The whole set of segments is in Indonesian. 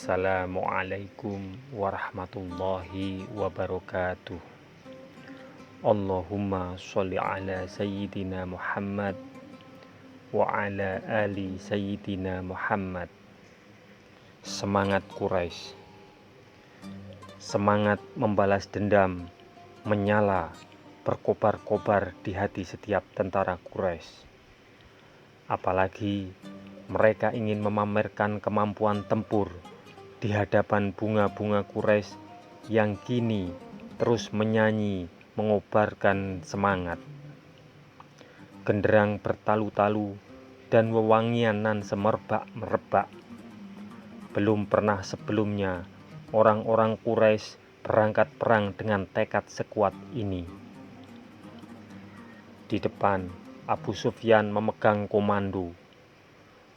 Assalamualaikum warahmatullahi wabarakatuh. Allahumma sholli ala sayyidina Muhammad wa ala ali sayyidina Muhammad. Semangat Quraisy, semangat membalas dendam menyala berkobar-kobar di hati setiap tentara Quraisy. Apalagi mereka ingin memamerkan kemampuan tempur di hadapan bunga-bunga Quraisy yang kini terus menyanyi mengobarkan semangat. Genderang bertalu-talu dan wewangian nan semerbak-merebak. Belum pernah sebelumnya orang-orang Quraisy berangkat perang dengan tekad sekuat ini. Di depan, Abu Sufyan memegang komando.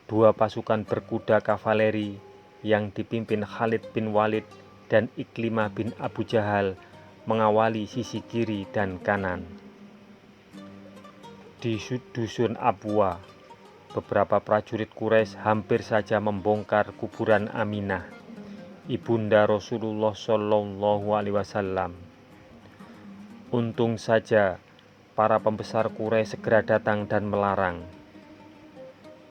Dua pasukan berkuda kavaleri yang dipimpin Khalid bin Walid dan Iklimah bin Abu Jahal mengawali sisi kiri dan kanan. Di dusun Abwa, beberapa prajurit Quraisy hampir saja membongkar kuburan Aminah, ibunda Rasulullah Shallallahu Alaihi Wasallam. Untung saja para pembesar Quraisy segera datang dan melarang.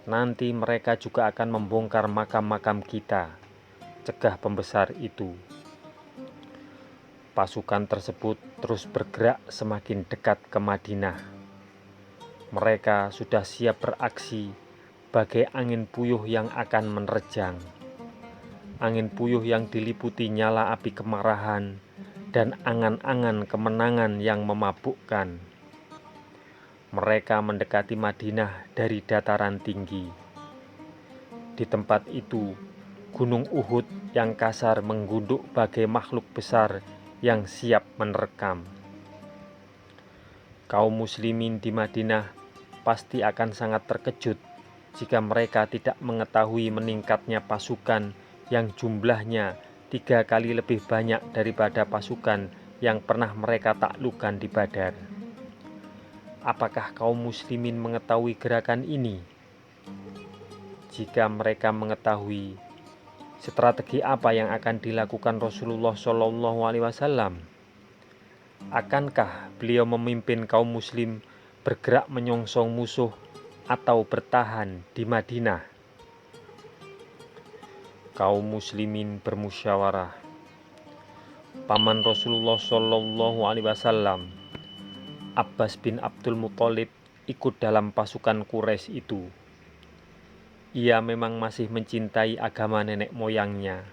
Nanti mereka juga akan membongkar makam-makam kita, cegah pembesar itu. Pasukan tersebut terus bergerak semakin dekat ke Madinah. Mereka sudah siap beraksi bagai angin puyuh yang akan menerjang. Angin puyuh yang diliputi nyala api kemarahan dan angan-angan kemenangan yang memabukkan. Mereka mendekati Madinah dari dataran tinggi. Di tempat itu, Gunung Uhud yang kasar menggunduk bagai makhluk besar yang siap menerkam. Kaum muslimin di Madinah pasti akan sangat terkejut jika mereka tidak mengetahui meningkatnya pasukan yang jumlahnya 3 kali lebih banyak daripada pasukan yang pernah mereka taklukkan di Badar. Apakah kaum muslimin mengetahui gerakan ini? Jika mereka mengetahui, strategi apa yang akan dilakukan Rasulullah Shallallahu Alaihi Wasallam? Akankah beliau memimpin kaum muslim bergerak menyongsong musuh atau bertahan di Madinah? Kaum muslimin bermusyawarah. Paman Rasulullah Shallallahu Alaihi Wasallam, Abbas bin Abdul Muthalib, ikut dalam pasukan Quraisy itu. Ia memang masih mencintai agama nenek moyangnya,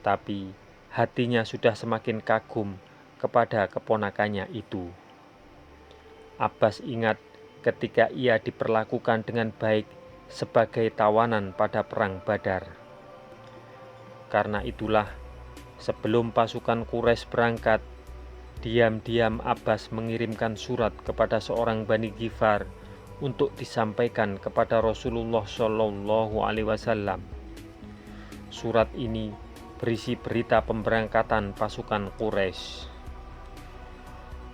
tapi hatinya sudah semakin kagum kepada keponakannya itu. Abbas ingat ketika ia diperlakukan dengan baik sebagai tawanan pada perang Badar. Karena itulah, sebelum pasukan Quraisy berangkat, diam-diam Abbas mengirimkan surat kepada seorang Bani Ghifar untuk disampaikan kepada Rasulullah Shallallahu Alaihi Wasallam. Surat ini berisi berita pemberangkatan pasukan Quraisy.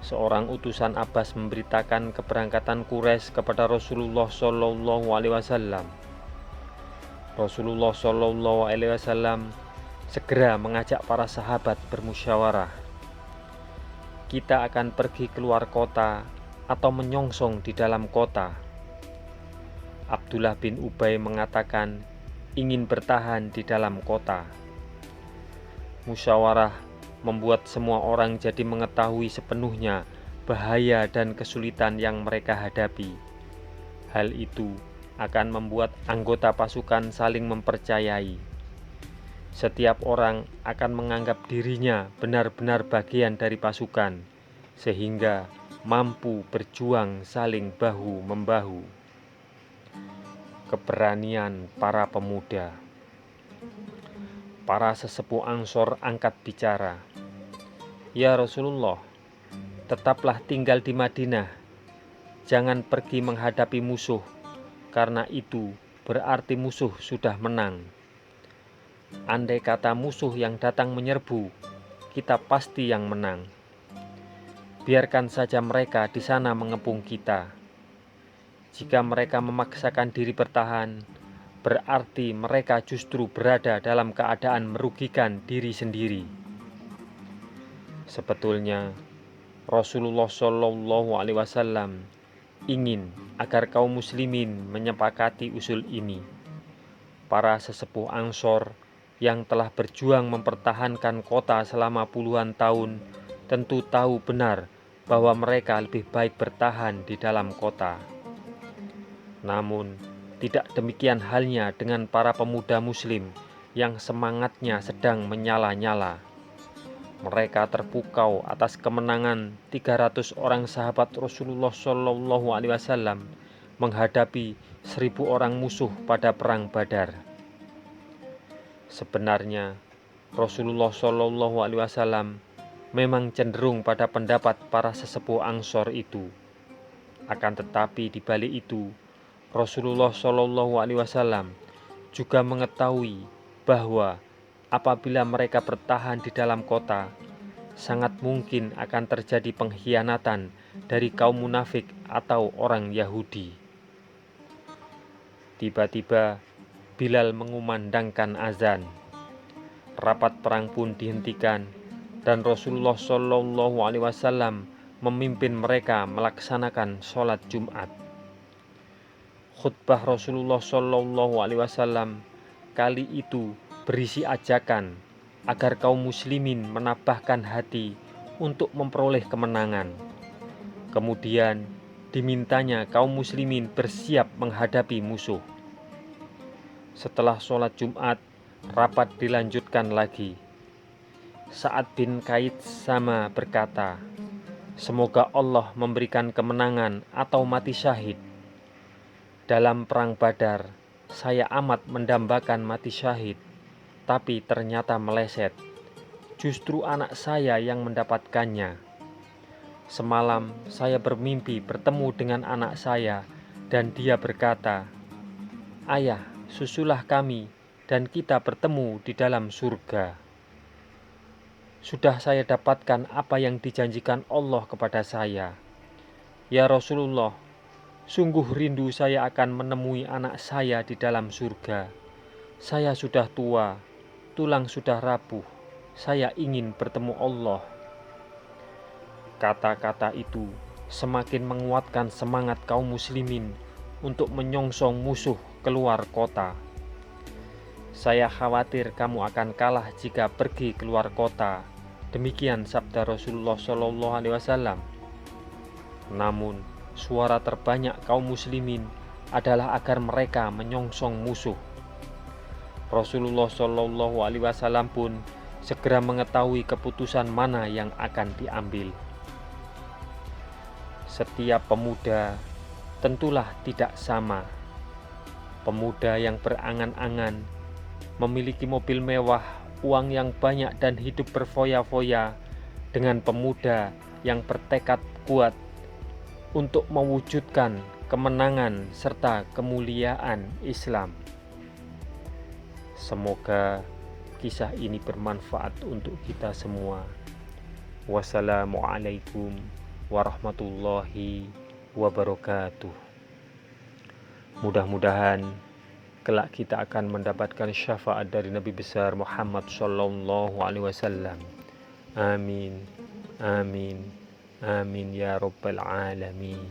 Seorang utusan Abbas memberitakan keberangkatan Quraisy kepada Rasulullah Shallallahu Alaihi Wasallam. Rasulullah Shallallahu Alaihi Wasallam segera mengajak para sahabat bermusyawarah. Kita akan pergi keluar kota atau menyongsong di dalam kota. Abdullah bin Ubay mengatakan ingin bertahan di dalam kota. Musyawarah membuat semua orang jadi mengetahui sepenuhnya bahaya dan kesulitan yang mereka hadapi. Hal itu akan membuat anggota pasukan saling mempercayai. Setiap orang akan menganggap dirinya benar-benar bagian dari pasukan, sehingga mampu berjuang saling bahu-membahu. Keberanian para pemuda. Para sesepuh Ansor angkat bicara. Ya Rasulullah, tetaplah tinggal di Madinah. Jangan pergi menghadapi musuh, karena itu berarti musuh sudah menang. Andai kata musuh yang datang menyerbu, kita pasti yang menang. Biarkan saja mereka di sana mengepung kita. Jika mereka memaksakan diri bertahan, berarti mereka justru berada dalam keadaan merugikan diri sendiri. Sebetulnya Rasulullah Shallallahu Alaihi Wasallam ingin agar kaum muslimin menyepakati usul ini. Para sesepuh Ansor yang telah berjuang mempertahankan kota selama puluhan tahun tentu tahu benar bahwa mereka lebih baik bertahan di dalam kota. Namun, tidak demikian halnya dengan para pemuda muslim yang semangatnya sedang menyala-nyala. Mereka terpukau atas kemenangan 300 orang sahabat Rasulullah Shallallahu Alaihi Wasallam menghadapi 1000 orang musuh pada perang Badar. Sebenarnya Rasulullah Shallallahu Alaihi Wasallam memang cenderung pada pendapat para sesepuh Ansor itu. Akan tetapi di balik itu, Rasulullah Shallallahu Alaihi Wasallam juga mengetahui bahwa apabila mereka bertahan di dalam kota, sangat mungkin akan terjadi pengkhianatan dari kaum munafik atau orang Yahudi. Tiba-tiba Bilal mengumandangkan azan. Rapat perang pun dihentikan dan Rasulullah Shallallahu Alaihi Wasallam memimpin mereka melaksanakan sholat Jumat. Khutbah Rasulullah Shallallahu Alaihi Wasallam kali itu berisi ajakan agar kaum muslimin menabahkan hati untuk memperoleh kemenangan. Kemudian dimintanya kaum muslimin bersiap menghadapi musuh. Setelah sholat Jumat, rapat dilanjutkan lagi. Sa'ad bin Kaid sama berkata, "Semoga Allah memberikan kemenangan atau mati syahid. Dalam perang Badar, saya amat mendambakan mati syahid, tapi ternyata meleset. Justru anak saya yang mendapatkannya. Semalam saya bermimpi bertemu dengan anak saya dan dia berkata, 'Ayah, susulah kami dan kita bertemu di dalam surga.' Sudah saya dapatkan apa yang dijanjikan Allah kepada saya. Ya Rasulullah, sungguh rindu saya akan menemui anak saya di dalam surga. Saya sudah tua, tulang sudah rapuh. Saya ingin bertemu Allah." Kata-kata itu semakin menguatkan semangat kaum muslimin untuk menyongsong musuh keluar kota. "Saya khawatir kamu akan kalah jika pergi keluar kota." Demikian sabda Rasulullah Shallallahu Alaihi Wasallam. Namun, suara terbanyak kaum muslimin adalah agar mereka menyongsong musuh. Rasulullah Shallallahu Alaihi Wasallam pun segera mengetahui keputusan mana yang akan diambil. Setiap pemuda tentulah tidak sama. Pemuda yang berangan-angan, memiliki mobil mewah, uang yang banyak dan hidup berfoya-foya, dengan pemuda yang bertekad kuat untuk mewujudkan kemenangan serta kemuliaan Islam. Semoga kisah ini bermanfaat untuk kita semua. Wassalamualaikum warahmatullahi wabarakatuh. Mudah-mudahan kelak kita akan mendapatkan syafaat dari Nabi besar Muhammad Sallallahu Alaihi Wasallam. Amin, amin, amin ya Rabbal Alamin.